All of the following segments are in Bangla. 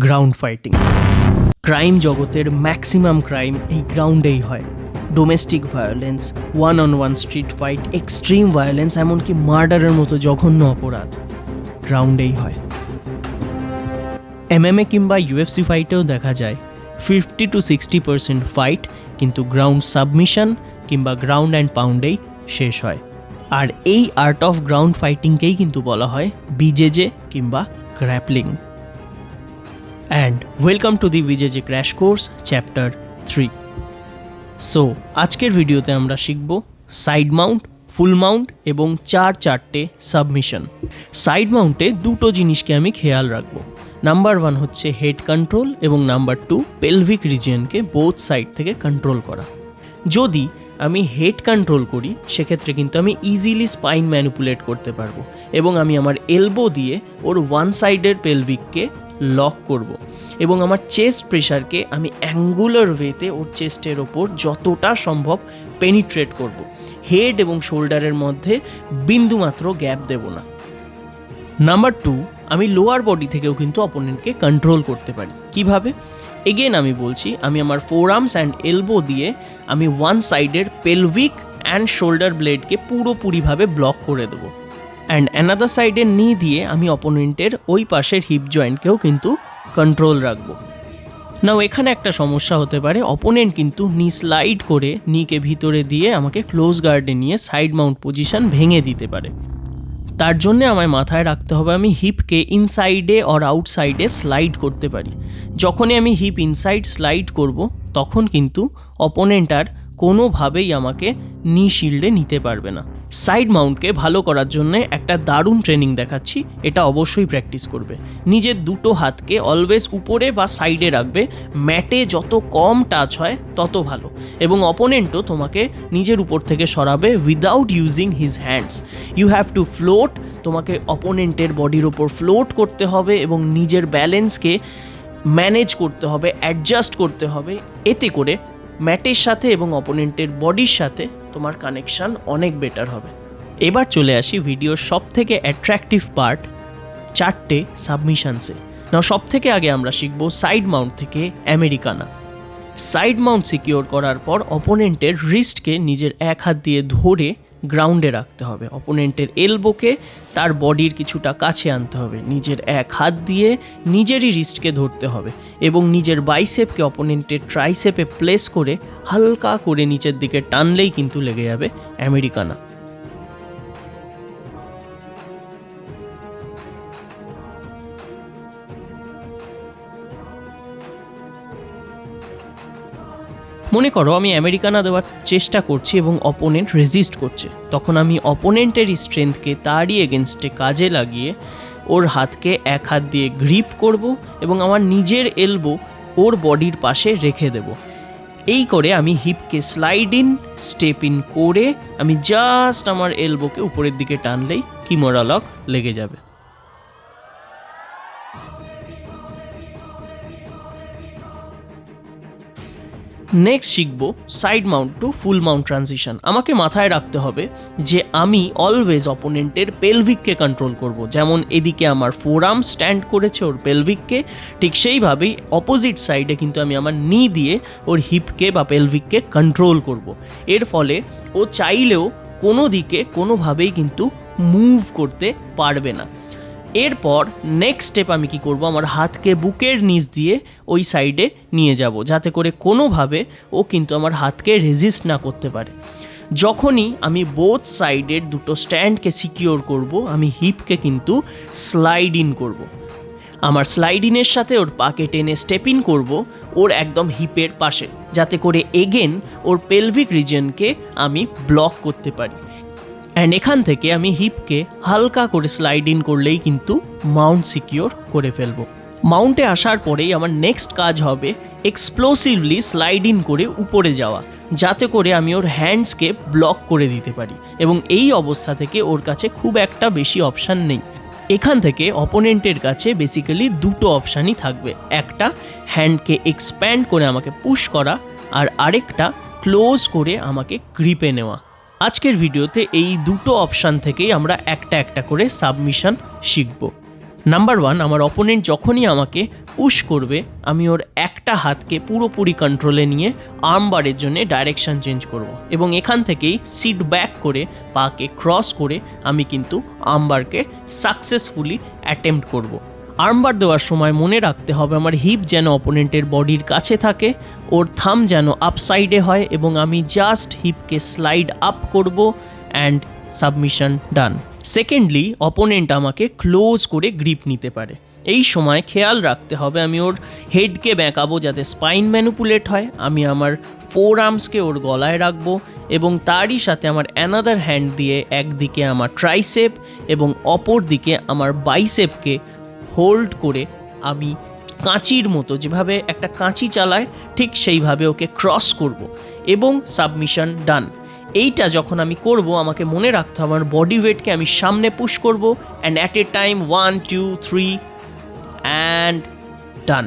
Ground fighting. ক্রাইম জগতের ম্যাক্সিমাম ক্রাইম এই গ্রাউন্ডেই হয়। Domestic violence, one on one street fight, extreme violence, এমনকি মার্ডারের মতো জঘন্য অপরাধ গ্রাউন্ডেই হয়। MMA কিংবা UFC ফাইটেও দেখা যায় 50 to 60% ফাইট কিন্তু গ্রাউন্ড সাবমিশন কিংবা গ্রাউন্ড অ্যান্ড পাউন্ডেই শেষ হয়। আর এই আর্ট অফ গ্রাউন্ড ফাইটিংকেই কিন্তু বলা হয় BJJ কিংবা grappling. And welcome to the BJJ crash course chapter 3। So আজকের ভিডিওতে আমরা শিখব সাইড মাউন্ট, ফুল মাউন্ট এবং চারটে সাবমিশন। সাইড মাউন্টে দুটো জিনিসকে আমি খেয়াল রাখবো। নাম্বার 1 হচ্ছে হেড কন্ট্রোল এবং নাম্বার 2 পেলভিক রিজিয়নকে বোথ সাইড থেকে কন্ট্রোল করা। যদি আমি হেড কন্ট্রোল করি সেক্ষেত্রে কিন্তু আমি ইজিলি স্পাইন ম্যানিপুলেট করতে পারবো এবং আমি আমার এলবো দিয়ে ওর ওয়ান সাইডের পেলভিককে লক করব এবং আমার চেস্ট প্রেশারকে আমি অ্যাঙ্গুলার ওয়েতে ওর চেস্টের ওপর যতটা সম্ভব পেনিট্রেট করব। হেড এবং শোল্ডারের মধ্যে বিন্দুমাত্র গ্যাপ দেব না। নাম্বার 2, আমি লোয়ার বডি থেকেও কিন্তু অপোনেন্টকে কন্ট্রোল করতে পারি। কিভাবে? এগেন আমি বলছি, আমি আমার ফোর আর্মস অ্যান্ড এলবো দিয়ে আমি ওয়ান সাইডের পেলভিক অ্যান্ড শোল্ডার ব্লেডকে পুরোপুরিভাবে ব্লক করে দেবো অ্যান্ড অ্যানাদার সাইডের নি দিয়ে আমি অপোনেন্টের ওই পাশের হিপ জয়েন্টকেও কিন্তু কন্ট্রোল রাখবো। নাও এখানে একটা সমস্যা হতে পারে, অপোনেন্ট কিন্তু নি স্লাইড করে নিকে ভিতরে দিয়ে আমাকে ক্লোজ গার্ডে নিয়ে সাইড মাউন্ট পজিশন ভেঙে দিতে পারে। তার জন্যে আমায় মাথায় রাখতে হবে আমি হিপকে ইনসাইডে অর আউটসাইডে স্লাইড করতে পারি। যখনই আমি হিপ ইনসাইড স্লাইড করব তখন কিন্তু অপোনেন্ট আর কোনোভাবেই আমাকে নি শিল্ডে নিতে পারবে না। সাইড মাউন্টকে ভালো করার জন্য একটা দারুণ ট্রেনিং দেখাচ্ছি, এটা অবশ্যই প্র্যাকটিস করবে। নিজের দুটো হাতকে অলওয়েজ উপরে বা সাইডে রাখবে, ম্যাটে যত কম টাচ হয় তত ভালো, এবং অপোনেন্টও তোমাকে নিজের উপর থেকে সরাবে without using his hands. You have to float, তোমাকে অপোনেন্টের বডির ওপর ফ্লোট করতে হবে এবং নিজের ব্যালেন্সকে ম্যানেজ করতে হবে, অ্যাডজাস্ট করতে হবে। এতে করে ম্যাটের সাথে এবং অপোনেন্টের বডির সাথে তোমার কানেকশান অনেক বেটার হবে। এবার চলে আসি ভিডিওর সব থেকে অ্যাট্রাকটিভ পার্ট, চারটে সাবমিশনসে। নাও সব থেকে আগে আমরা শিখব সাইড মাউন্ট থেকে আমেরিকানা। সাইড মাউন্ট সিকিওর করার পর অপোনেন্টের রিস্টকে নিজের এক হাত দিয়ে ধরে গ্রাউন্ডে রাখতে হবে। অপোনেন্টের এলবোকে তার বডির কিছুটা কাছে আনতে হবে, নিজের এক হাত দিয়ে নিজেরই রিস্টকে ধরতে হবে এবং নিজের বাইসেপকে অপোনেন্টের ট্রাইসেপে প্লেস করে হালকা করে নিচের দিকে টানলেই কিন্তু লেগে যাবে আমেরিকানা। মনে করো আমি আমেরিকানা দেওয়ার চেষ্টা করছি এবং অপোনেন্ট রেজিস্ট করছে, তখন আমি অপোনেন্টের স্ট্রেংথকে তারই এগেনস্টে কাজে লাগিয়ে ওর হাতকে এক হাত দিয়ে গ্রিপ করব এবং আমার নিজের এলবো ওর বডির পাশে রেখে দেব। এই করে আমি হিপকে স্লাইড ইন, স্টেপ ইন করে আমি জাস্ট আমার এলবোকে উপরের দিকে টানলেই কিমোরা লক লেগে যাবে। নেক্সট শিখব সাইড মাউন্ট টু ফুল মাউন্ট ট্রানজিশন। আমাকে মাথায় রাখতে হবে যে আমি অলওয়েজ অপোনেন্টের পেলভিককে কন্ট্রোল করব। যেমন এদিকে আমার ফোর আর্ম স্ট্যান্ড করেছে ওর পেলভিককে, ঠিক সেইভাবেই অপোজিট সাইডে কিন্তু আমি আমার নি দিয়ে ওর হিপকে বা পেলভিককে কন্ট্রোল করব। এর ফলে ও চাইলেও কোনো দিকে কোনোভাবেই কিন্তু মুভ করতে পারবে না। এরপর নেক্সট স্টেপ আমি কি করব, আমার হাতকে বুকের নিচ দিয়ে ওই সাইডে নিয়ে যাব যাতে করে কোনোভাবে ও কিন্তু আমার হাতকে রেজিস্ট না করতে পারে। যখনই আমি বোথ সাইডের দুটো স্ট্যান্ডকে সিকিওর করব, আমি হিপকে কিন্তু স্লাইড ইন করব। আমার স্লাইড ইনের সাথে ওর পাকে টেনে স্টেপ ইন করব ওর একদম হিপের পাশে, যাতে করে এগেন ওর পেলভিক রিজিয়নকে আমি ব্লক করতে পারি। অ্যান্ড এখান থেকে আমি হিপকে হালকা করে স্লাইড ইন করলেই কিন্তু মাউন্ট সিকিওর করে ফেলবো। মাউন্টে আসার পরেই আমার নেক্সট কাজ হবে এক্সপ্লোসিভলি স্লাইড ইন করে উপরে যাওয়া, যাতে করে আমি ওর হ্যান্ডসকে ব্লক করে দিতে পারি এবং এই অবস্থা থেকে ওর কাছে খুব একটা বেশি অপশান নেই। এখান থেকে অপোনেন্টের কাছে বেসিক্যালি দুটো অপশানই থাকবে, একটা হ্যান্ডকে এক্সপ্যান্ড করে আমাকে পুশ করা আর আরেকটা ক্লোজ করে আমাকে গ্রিপে নেওয়া। আজকের ভিডিওতে এই দুটো অপশান থেকেই আমরা একটা একটা করে সাবমিশন শিখব। নাম্বার 1, আমার অপোনেন্ট যখনই আমাকে পুশ করবে আমি ওর একটা হাতকে পুরোপুরি কন্ট্রোলে নিয়ে আর্মবারের জন্য ডাইরেকশন চেঞ্জ করব এবং এখান থেকেই সিট ব্যাক করে পাকে ক্রস করে আমি কিন্তু আর্মবারকে সাকসেসফুলি অ্যাটেম্প্ট করব। আর্মবার দেওয়ার সময় মনে রাখতে হবে আমার হিপ যেন অপোনেন্টের বডির কাছে থাকে, ওর থাম যেন আপসাইডে হয় এবং আমি জাস্ট হিপকে স্লাইড আপ করব and submission done. Secondly, opponent আমাকে ক্লোজ করে গ্রিপ নিতে পারে। এই সময় খেয়াল রাখতে হবে আমি ওর হেডকে বেঁকাবো যাতে স্পাইন ম্যানুপুলেট হয়। আমি আমার 4 আর্মসকে ওর গলায় রাখবো এবং তারই সাথে আমার অ্যানাদার হ্যান্ড দিয়ে একদিকে আমার ট্রাইসেপ এবং অপর দিকে আমার বাইসেপকে হোল্ড করে আমি কাঁচির মতো, যেভাবে একটা কাঁচি চালায় ঠিক সেইভাবে ওকে ক্রস করব এবং সাবমিশন ডান। এইটা যখন আমি করব আমাকে মনে রাখতে হবে আমার বডি ওয়েটকে আমি সামনে পুশ করব and at a time 1 2 3 and done.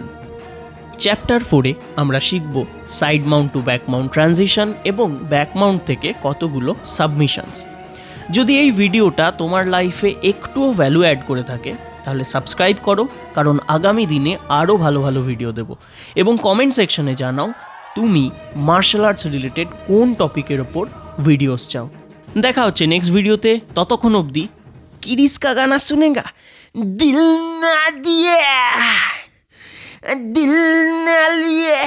Chapter 4-এ আমরা শিখব side mount to back mount transition এবং ব্যাক মাউন্ট থেকে কতগুলো সাবমিশনস। যদি এই ভিডিওটা তোমার লাইফে একটুও ভ্যালু অ্যাড করে থাকে তাহলে সাবস্ক্রাইব করো, কারণ আগামী দিনে আরও ভালো ভালো ভিডিও দেব। এবং কমেন্ট সেকশনে জানাও তুমি মার্শাল আর্টস রিলেটেড কোন টপিকের ওপর ভিডিওস চাও। দেখা হচ্ছে নেক্সট ভিডিওতে। ততক্ষণ অবধি কিরিস কা গানা শুনেগা, দিল না দিয়ে দিল না লিয়ে।